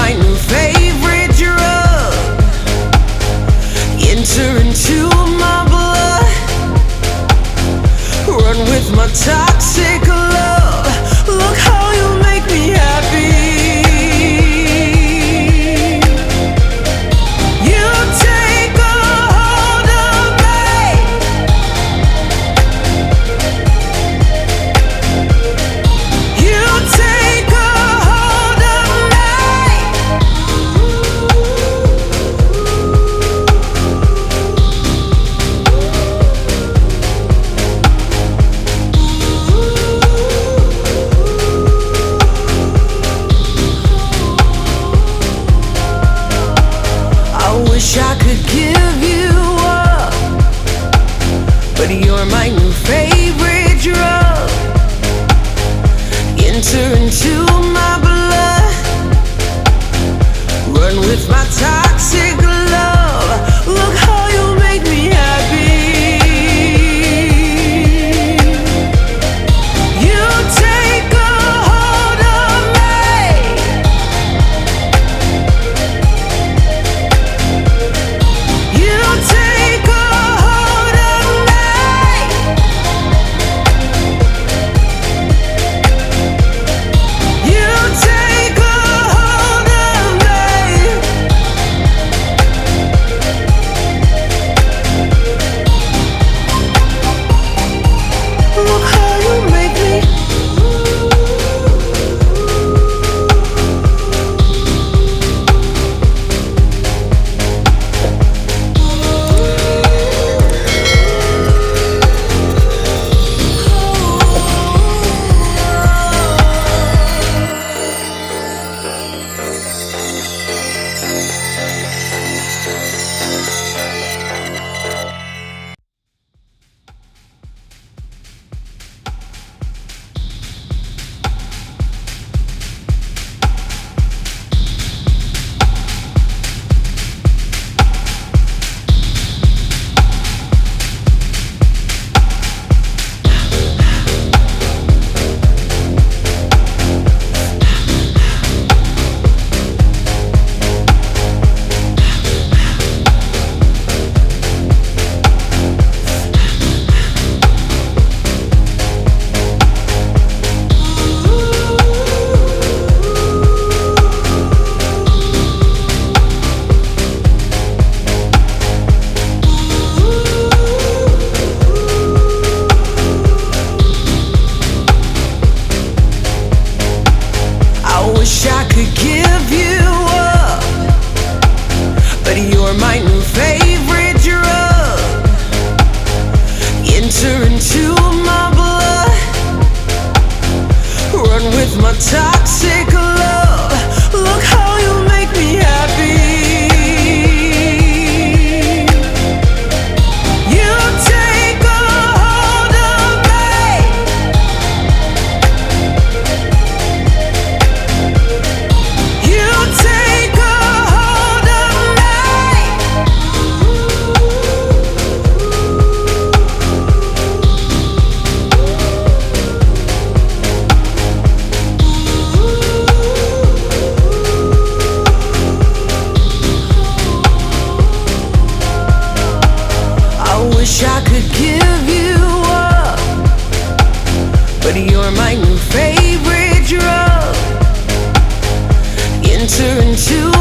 my new favorite drug. Enter into my blood, run with my toxic love. Look how you make me happy. You take a hold of me. You take a hold of me. I wish I could give you up, but you're my new favorite drug. Enter into my blood, run with my toxic love. Look how you make me happy. You take a hold of me. You take a hold of me. You take a hold of me. Look how you make me. I wish I could give you up, but you're my new favorite drug. Enter into my blood, run with my toxic love. Look how you make me happy. You take a hold of me. You take a hold of me. I wish I could give you up, but you're my new favorite drug. Enter into